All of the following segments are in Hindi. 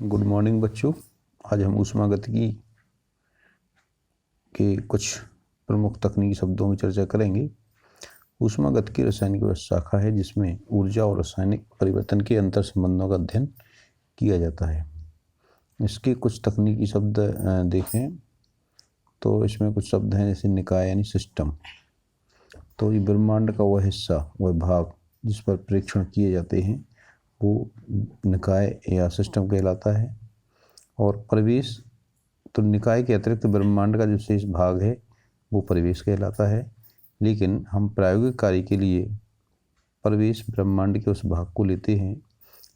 गुड मॉर्निंग बच्चों। आज हम ऊष्मागतिकी के कुछ प्रमुख तकनीकी शब्दों की चर्चा करेंगे। ऊष्मागतिकी रासायनिक वह शाखा है जिसमें ऊर्जा और रासायनिक परिवर्तन के अंतर संबंधों का अध्ययन किया जाता है। इसके कुछ तकनीकी शब्द देखें तो इसमें कुछ शब्द हैं जैसे निकाय यानी सिस्टम। तो ये ब्रह्मांड का वह हिस्सा, वह भाग जिस पर परीक्षण किए जाते हैं वो निकाय या सिस्टम कहलाता है। और परिवेश, तो निकाय के अतिरिक्त ब्रह्मांड का जो शेष भाग है वो परिवेश कहलाता है। लेकिन हम प्रायोगिक कार्य के लिए परिवेश ब्रह्मांड के उस भाग को लेते हैं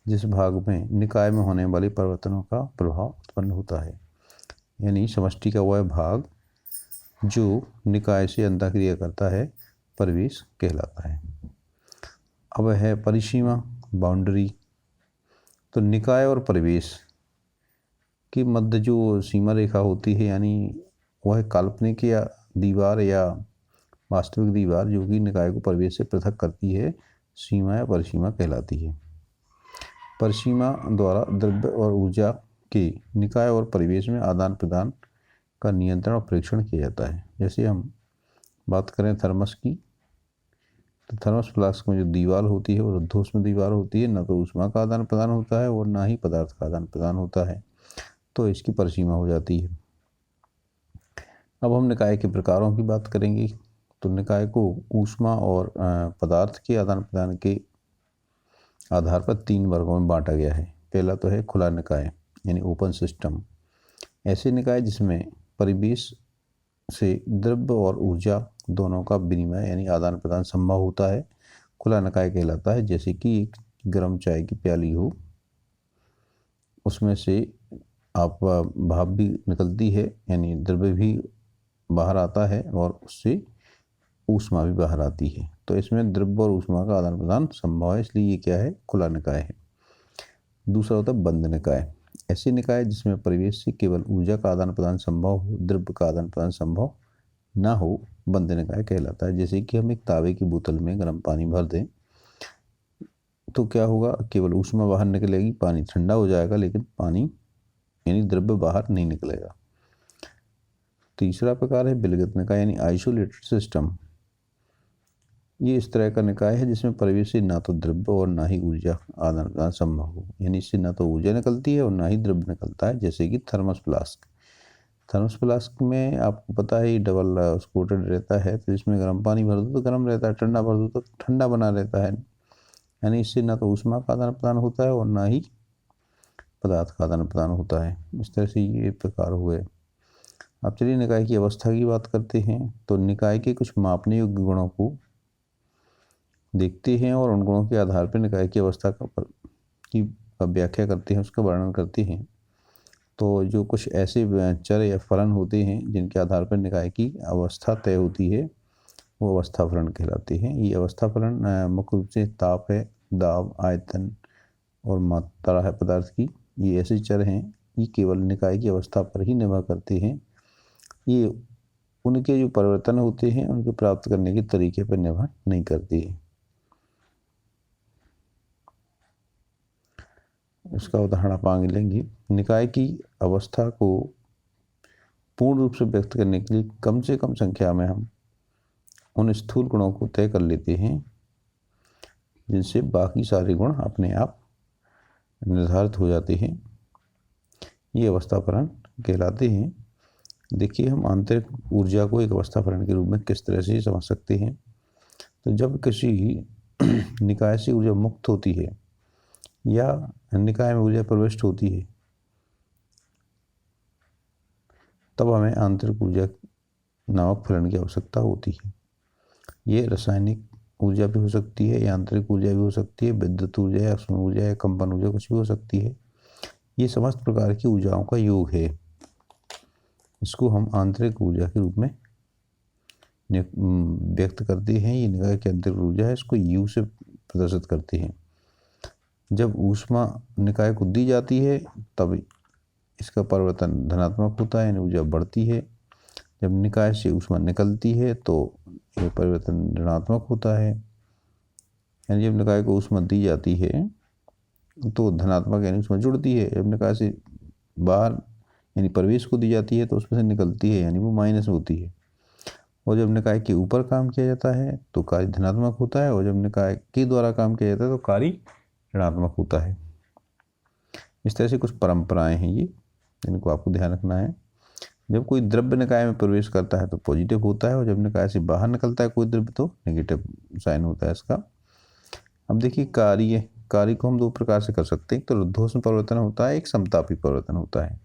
जिस भाग में निकाय में होने वाले परिवर्तनों का प्रभाव उत्पन्न होता है, यानी समष्टि का वह भाग जो निकाय से अंतःक्रिया करता है परिवेश कहलाता है। अब है परिसीमा, बाउंड्री। तो निकाय और परिवेश के मध्य जो सीमा रेखा होती है, यानी वह काल्पनिक या दीवार या वास्तविक दीवार जो कि निकाय को परिवेश से पृथक करती है, सीमा या परिसीमा कहलाती है। परिसीमा द्वारा द्रव्य और ऊर्जा के निकाय और परिवेश में आदान प्रदान का नियंत्रण और परीक्षण किया जाता है। जैसे हम बात करें थर्मस की, तो थर्मस फ्लास्क में जो दीवार होती है वो रुद्धोष्म दीवार होती है। न तो ऊष्मा का आदान प्रदान होता है और ना ही पदार्थ का आदान प्रदान होता है, तो इसकी परिसीमा हो जाती है। अब हम निकाय के प्रकारों की बात करेंगे। तो निकाय को ऊष्मा और पदार्थ के आदान प्रदान के आधार पर 3 वर्गों में बांटा गया है। पहला तो है खुला निकाय यानी ओपन सिस्टम। ऐसे निकाय जिसमें परिवेश से द्रव्य और ऊर्जा दोनों का विनिमय यानी आदान प्रदान संभव होता है, खुला निकाय कहलाता है। जैसे कि एक गर्म चाय की प्याली हो, उसमें से आप भाप भी निकलती है यानी द्रव्य भी बाहर आता है और उससे ऊष्मा भी बाहर आती है, तो इसमें द्रव्य और ऊष्मा का आदान प्रदान संभव है, इसलिए ये क्या है, खुला निकाय है। दूसरा होता है बंद निकाय। ऐसे निकाय जिसमें परिवेश से केवल ऊर्जा का आदान प्रदान संभव हो, द्रव्य का आदान प्रदान संभव ना हो, बंद निकाय कहलाता है। जैसे कि हम एक तावे की बोतल में गर्म पानी भर दें तो क्या होगा, केवल ऊष्मा बाहर निकलेगी, पानी ठंडा हो जाएगा, लेकिन पानी यानी द्रव्य बाहर नहीं निकलेगा। तीसरा प्रकार है विलगित निकाय यानी आइसोलेटेड सिस्टम। ये इस तरह का निकाय है जिसमें परिवेश से ना तो द्रव्य और ना ही ऊर्जा आदान प्रदान संभव हो, यानी इससे ना तो ऊर्जा निकलती है और ना ही द्रव्य निकलता है। जैसे कि थर्मस फ्लास्क। थर्मस फ्लास्क में आपको पता है डबल कोटेड रहता है, तो इसमें गर्म पानी भर दो तो गर्म रहता है, ठंडा भर दो तो ठंडा बना रहता है, यानी इससे ना तो ऊष्मा का आदान प्रदान होता है और ना ही पदार्थ का आदान प्रदान होता है। इस तरह से ये प्रकार हुए। अब चलिए निकाय की अवस्था की बात करते हैं। तो निकाय के कुछ मापने योग्य गुणों को देखते हैं और उन गुणों के आधार पर निकाय की अवस्था की व्याख्या करते हैं, उसका वर्णन करते हैं। तो जो कुछ ऐसे चर या फलन होते हैं जिनके आधार पर निकाय की अवस्था तय होती है वो अवस्था फलन कहलाते हैं। ये अवस्था फलन मुख्य रूप से ताप है, दाब, आयतन और मात्रा है पदार्थ की। ये ऐसे चर हैं, ये केवल निकाय की अवस्था पर ही निर्भर करते हैं। ये उनके जो परिवर्तन होते हैं उनके प्राप्त करने के तरीके पर निर्भर नहीं करती है। इसका उदाहरण आप आगे लेंगे। निकाय की अवस्था को पूर्ण रूप से व्यक्त करने के लिए कम से कम संख्या में हम उन स्थूल गुणों को तय कर लेते हैं जिनसे बाकी सारे गुण अपने आप निर्धारित हो जाते हैं। ये अवस्था फलन कहलाते हैं। देखिए, हम आंतरिक ऊर्जा को एक अवस्था फलन के रूप में किस तरह से समझ सकते हैं। तो जब किसी निकाय से ऊर्जा मुक्त होती है या निकाय में ऊर्जा प्रविष्ट होती है तब हमें आंतरिक ऊर्जा नामक फलन की आवश्यकता होती है। ये रासायनिक ऊर्जा भी हो सकती है, यांत्रिक ऊर्जा भी हो सकती है, विद्युत ऊर्जा या अश्म ऊर्जा या कंपन ऊर्जा कुछ भी हो सकती है। ये समस्त प्रकार की ऊर्जाओं का योग है। इसको हम आंतरिक ऊर्जा के रूप में व्यक्त करते हैं। ये निकाय की आंतरिक ऊर्जा है, इसको U से प्रदर्शित करते हैं। जब ऊष्मा निकाय को दी जाती है तब इसका परिवर्तन धनात्मक होता है यानी ऊर्जा बढ़ती है। जब निकाय से ऊष्मा निकलती है तो यह परिवर्तन ऋणात्मक होता है। यानी जब निकाय को ऊष्मा दी जाती है तो धनात्मक यानी उसमें जुड़ती है। जब निकाय से बाहर यानी प्रवेश को दी जाती है तो उसमें से निकलती है यानी वो माइनस होती है। और जब निकाय के ऊपर काम किया जाता है तो कार्य धनात्मक होता है, और जब निकाय के द्वारा काम किया जाता है तो कार्य ऋणात्मक होता है। इस तरह से कुछ परंपराएं हैं ये, इनको आपको ध्यान रखना है। जब कोई द्रव्य निकाय में प्रवेश करता है तो पॉजिटिव होता है, और जब निकाय से बाहर निकलता है कोई द्रव्य तो नेगेटिव साइन होता है इसका। अब देखिए कार्य को हम दो प्रकार से कर सकते हैं, एक तो रुद्धोष्म परिवर्तन होता है, एक समतापी परिवर्तन होता है।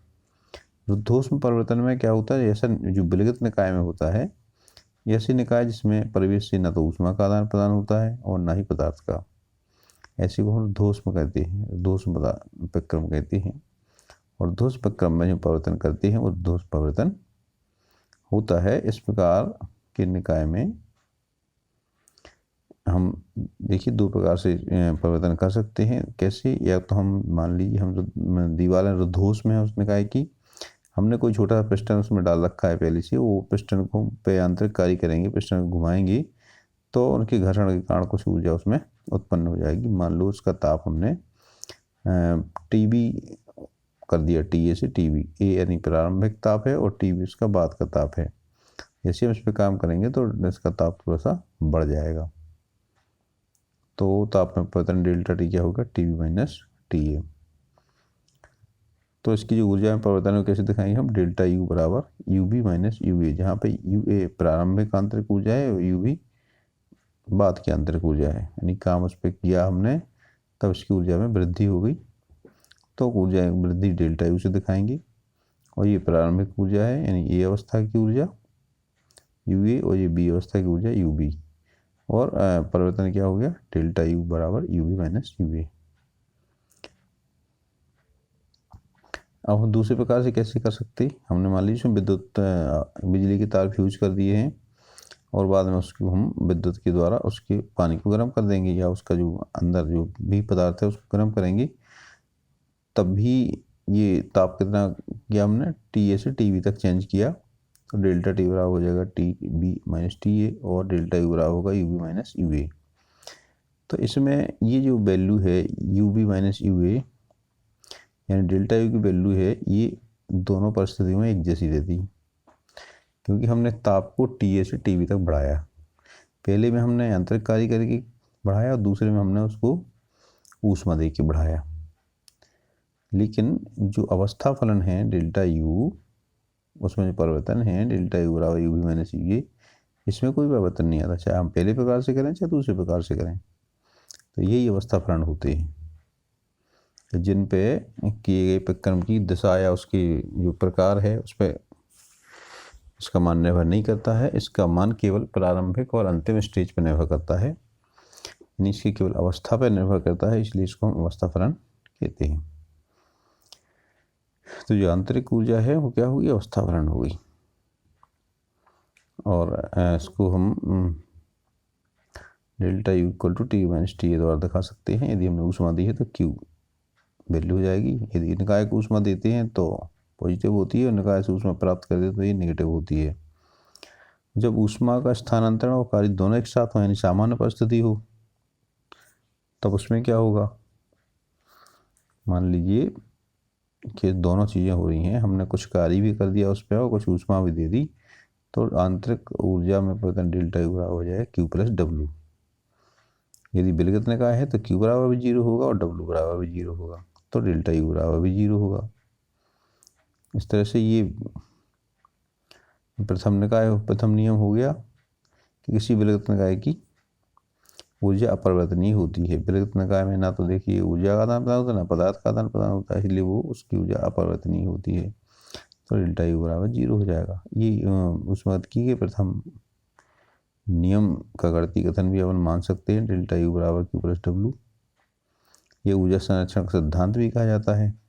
रुद्धोष्म परिवर्तन में क्या होता है, ऐसा जो विलगित निकाय में होता है, ऐसी निकाय जिसमें प्रवेश से न तो ऊष्मा का आदान प्रदान होता है और न ही पदार्थ का, ऐसी को हम रुद्धोष्म कहते हैं, रुद्धोष्म प्रक्रम कहते हैं। और रुद्धोष्म प्रक्रम में जो परिवर्तन करते हैं वो रुद्धोष्म परिवर्तन होता है। इस प्रकार के निकाय में हम देखिए दो प्रकार से परिवर्तन कर सकते हैं। कैसे, या तो हम मान लीजिए हम दीवारें रुद्धोष्म में है उस निकाय की, हमने कोई छोटा सा पिस्टन उसमें डाल रखा है पहले से, वो पिस्टन को पे आंतरिक कार्य करेंगे, पिस्टन को घुमाएंगे तो उनके घर्षण के कारण कुछ ऊर्जा उसमें उत्पन्न हो जाएगी। मान लो उसका ताप हमने टीबी कर दिया, टी ए से टीबी, ए यानी प्रारंभिक ताप है और टीबी उसका बाद का ताप है। जैसे हम इस पर काम करेंगे तो इसका ताप थोड़ा सा बढ़ जाएगा, तो ताप में परिवर्तन डेल्टा टी क्या होगा, टीबी माइनस टी ए। तो इसकी जो ऊर्जा में परिवर्तन है कैसे दिखाएंगे हम, डेल्टा यू बराबर यू बी माइनस यू ए, जहाँ पे यू ए प्रारंभिक आंतरिक ऊर्जा है और यू बी बाद की आंतरिक ऊर्जा है, यानी काम उस पर किया हमने तब इसकी ऊर्जा में वृद्धि हो गई, तो ऊर्जा वृद्धि डेल्टा यू से दिखाएंगे। और ये प्रारंभिक ऊर्जा है यानी ए अवस्था की ऊर्जा यू ए, और ये बी अवस्था की ऊर्जा यू बी, और परिवर्तन क्या हो गया, डेल्टा यू बराबर यू बी माइनस यू ए। अब हम दूसरे प्रकार से कैसे कर सकते हैं, हमने मान लीजिए बिजली के तार फ्यूज कर दिए हैं और बाद में उसको हम विद्युत के द्वारा उसके पानी को गर्म कर देंगे, या उसका जो अंदर जो भी पदार्थ है उसको गर्म करेंगे, तब भी ये ताप कितना किया हमने, टी ए से टी बी तक चेंज किया, तो डेल्टा टी बराबर हो जाएगा T B minus T A, और डेल्टा यू बराबर होगा U B minus U A. तो इसमें ये जो वैल्यू है U B minus U A यानी डेल्टा यू की वैल्यू है, ये दोनों परिस्थितियों में एक जैसी रहती, क्योंकि हमने ताप को टी ए से टी बी तक बढ़ाया। पहले में हमने आंतरिक कार्य करके बढ़ाया और दूसरे में हमने उसको ऊष्मा दे के बढ़ाया। लेकिन जो अवस्था फलन है डेल्टा यू, उसमें जो परिवर्तन है डेल्टा यू बराबर यू बी माइनस यू ए, इसमें कोई परिवर्तन नहीं आता, चाहे हम पहले प्रकार से करें चाहे दूसरे प्रकार से करें। तो यही अवस्था फलन होते हैं जिन पे किए गए प्रक्रम की दिशा या उसकी जो प्रकार है उस पर इसका मान निर्भर नहीं करता है, इसका मान केवल प्रारंभिक और अंतिम स्टेज पर निर्भर करता है, यानी इसकी केवल अवस्था पर निर्भर करता है, इसलिए इसको हम अवस्था फलन कहते हैं। तो जो आंतरिक ऊर्जा है वो क्या होगी, अवस्था फलन होगी। और इसको हम delta U equal to T minus T A द्वारा दिखा सकते हैं। यदि हमने ऊष्मा दी है तो क्यू वैल्यू हो जाएगी, यदि निकाय को ऊष्मा देते हैं तो पॉजिटिव होती है और निकाय से ऊष्मा प्राप्त कर देते तो ये नेगेटिव होती है। जब ऊष्मा का स्थानांतरण और कार्य दोनों एक साथ हो यानी सामान्य परिस्थिति हो तब उसमें क्या होगा, मान लीजिए कि दोनों चीज़ें हो रही हैं, हमने कुछ कार्य भी कर दिया उस पर और कुछ ऊष्मा भी दे दी, तो आंतरिक ऊर्जा में परिवर्तन डेल्टा यू बराबर हो जाएगा क्यू प्लस डब्ल्यू। यदि विलगित निकाय है तो क्यू बराबर भी जीरो होगा और डब्ल्यू बराबर भी जीरो होगा, तो डेल्टा यू बराबर भी जीरो होगा। इस तरह से ये प्रथम नियम हो गया कि किसी विलगित निकाय की ऊर्जा अपरिवर्तनीय होती है। विलगित निकाय में ना तो देखिए ऊर्जा का आदान प्रदान होता है ना पदार्थ का आदान प्रदान होता है, इसलिए वो उसकी ऊर्जा अपरिवर्तनीय होती है, तो डेल्टा यू बराबर जीरो हो जाएगा। ये ऊष्मागतिकी के प्रथम नियम का गणितीय कथन भी अपन मान सकते हैं, डेल्टा यू बराबर क्यू प्लस डब्ल्यू। ये ऊर्जा संरक्षण का सिद्धांत भी कहा जाता है।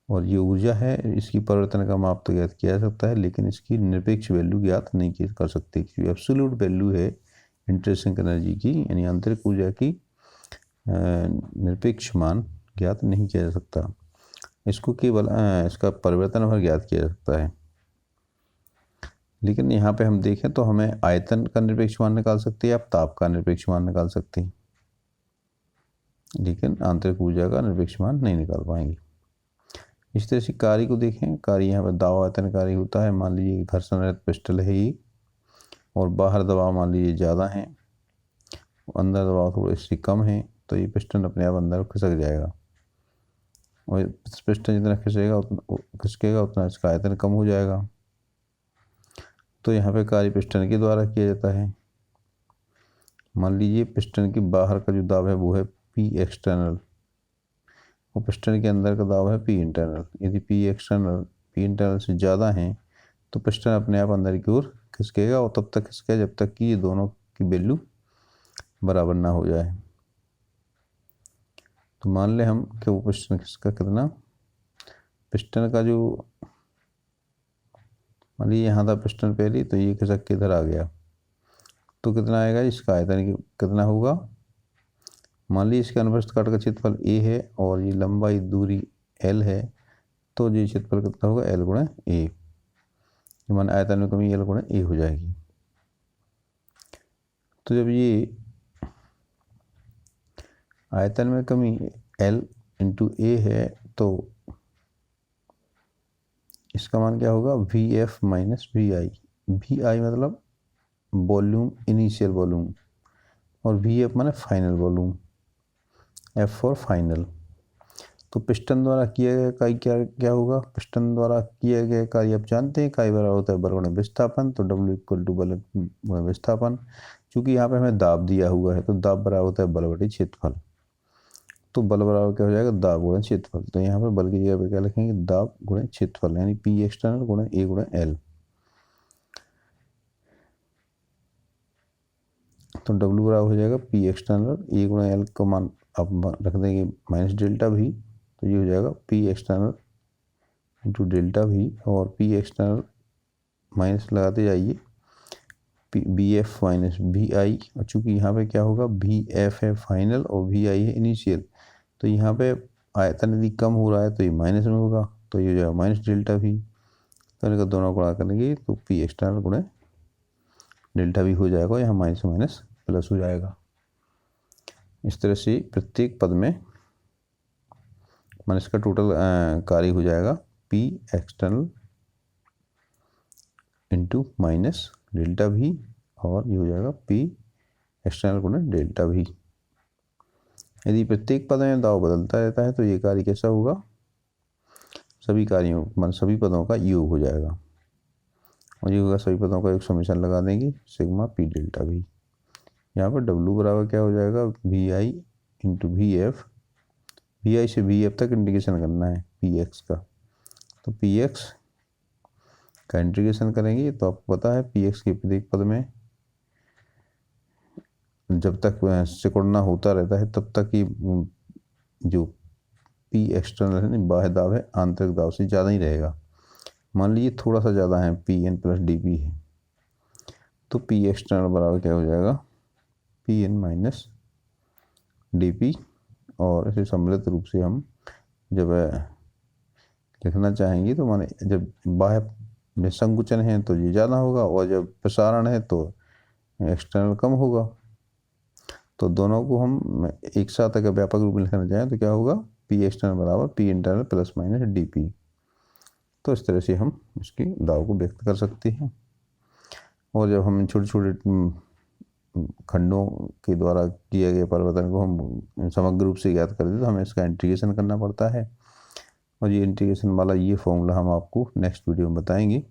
और ये ऊर्जा है इसकी परिवर्तन का माप तो ज्ञात किया जा सकता है, लेकिन इसकी निरपेक्ष वैल्यू ज्ञात नहीं कर सकते, क्योंकि एब्सोल्यूट वैल्यू है इंट्रिंसिक एनर्जी की यानी आंतरिक ऊर्जा की निरपेक्ष मान ज्ञात नहीं किया जा सकता, इसको केवल इसका परिवर्तन भर ज्ञात किया जा सकता है। लेकिन यहाँ पे हम देखें तो हमें आयतन का निरपेक्ष मान निकाल सकते हैं, आप ताप का निरपेक्ष मान निकाल सकते हैं, लेकिन आंतरिक ऊर्जा का निरपेक्ष मान नहीं निकाल पाएंगे। इस तरह से कार्य को देखें, कार्य यहाँ पर दाब आयतन कार्य होता है। मान लीजिए घर्षण रहित पिस्टल है ये, और बाहर दबाव मान लीजिए ज़्यादा है, अंदर दबाव थोड़ा इससे कम है, तो ये पिस्टन अपने आप अंदर खिसक जाएगा, और पिस्टन जितना खिसकेगा उतना इसका आयतन कम हो जाएगा। तो यहाँ पे कार्य पिस्टन के द्वारा किया जाता है। मान लीजिए पिस्टन के बाहर का जो दाब है वो है पी एक्सटर्नल, और पिस्टन के अंदर का दाब है पी इंटरनल। यदि पी इंटरनल से ज़्यादा है तो पिस्टन अपने आप अंदर की ओर खिसकेगा, और तब तक खिसकेगा जब तक कि ये दोनों की वैल्यू बराबर ना हो जाए। तो मान लें हम कि वो पिस्टन खिसका कितना, पिस्टन का जो मान लीजिए यहाँ था पिस्टन पहले, तो ये खिसक के इधर आ गया, तो कितना आएगा, इसका आयतन कितना होगा। मान लीजिए इसके अनुप्रस्थ काट का क्षेत्रफल ए है और ये लंबाई दूरी एल है, तो ये क्षेत्रफल कितना होगा, एल गुणा ए, मान आयतन में कमी एल गुणा ए हो जाएगी। तो जब ये आयतन में कमी एल इंटू ए है तो इसका मान क्या होगा, V F minus V I. V I मतलब वॉल्यूम, इनिशियल वॉल्यूम, और वी एफ माने final volume, F for final. तो पिस्टन द्वारा किया गया कार्य क्या होगा, पिस्टन द्वारा किया गया कार्य आप जानते हैं, कार्य बराबर होता है बल गुणा विस्थापन। तो डब्ल्यू इक्वल टू बल गुणा विस्थापन, चूँकि यहाँ पे हमें दाब दिया हुआ है तो दाब बराबर होता है बल बटे क्षेत्रफल। तो बल बराबर क्या हो जाएगा, दाब गुणा क्षेत्रफल। तो यहाँ पे बल की जगह पे क्या लिखेंगे, दाब गुणा क्षेत्रफल, यानी पी एक्सटर्नल गुणा ए गुणा एल। तो डब्ल्यू बराबर हो जाएगा पी एक्सटर्नल, ए गुणा एल का मान आप रख देंगे माइनस डेल्टा भी, तो ये हो जाएगा पी एक्सटर्नल इंटू डेल्टा भी, और पी एक्सटर्नल माइनस लगाते जाइए, बी एफ माइनस वी आई। और चूँकि यहाँ पे क्या होगा, वी एफ है फाइनल और वी आई है इनिशियल, तो यहाँ पे आयतन यदि कम हो रहा है तो ये माइनस में होगा, तो ये हो जाएगा माइनस डेल्टा भी। तो इनका दोनों गुणा करेंगे तो पी एक्सटर्नल गुणा डेल्टा भी हो जाएगा, यहाँ माइनस माइनस प्लस हो जाएगा। इस तरह से प्रत्येक पद में मान इसका टोटल कार्य हो जाएगा P external into minus delta भी, और ये हो जाएगा पी एक्सटर्नल गुणा डेल्टा भी। यदि प्रत्येक पद में दाव बदलता रहता है तो ये कार्य कैसा होगा, सभी कार्यों मान सभी पदों का योग हो जाएगा, और ये होगा सभी पदों का एक समीकरण लगा देंगे सिग्मा पी डेल्टा भी। यहाँ पर डब्ल्यू बराबर क्या हो जाएगा, V I into V F, V I से वी एफ तक इंटीग्रेशन करना है पी एक्स का, तो पी एक्स का इंटीग्रेशन करेंगे तो आपको पता है पी एक्स के प्रत्येक पद में जब तक सिकुड़ना होता रहता है तब तक ही जो पी एक्सटर्नल है बाह्य दाब है आंतरिक दाब से ज़्यादा ही रहेगा। मान लीजिए थोड़ा सा ज़्यादा है, P N plus D P है, तो पी एक्सटर्नल बराबर क्या हो जाएगा, P N minus D P. और इसे सम्मिलित रूप से हम जब लिखना चाहेंगे तो माने जब बाह्य में संकुचन है तो ये ज़्यादा होगा, और जब प्रसारण है तो एक्सटर्नल कम होगा। तो दोनों को हम एक साथ अगर व्यापक रूप में लिखना चाहें तो क्या होगा, पी एक्सटर्नल बराबर P internal plus minus D P. तो इस तरह से हम उसकी दाव को व्यक्त कर सकते हैं। और जब हम छोटे छोटे खंडों के द्वारा किए गए परिवर्तन को हम समग्र रूप से ज्ञात करते तो हमें इसका इंटीग्रेशन करना पड़ता है, और ये इंटीग्रेशन वाला ये फॉर्मूला हम आपको नेक्स्ट वीडियो में बताएंगे।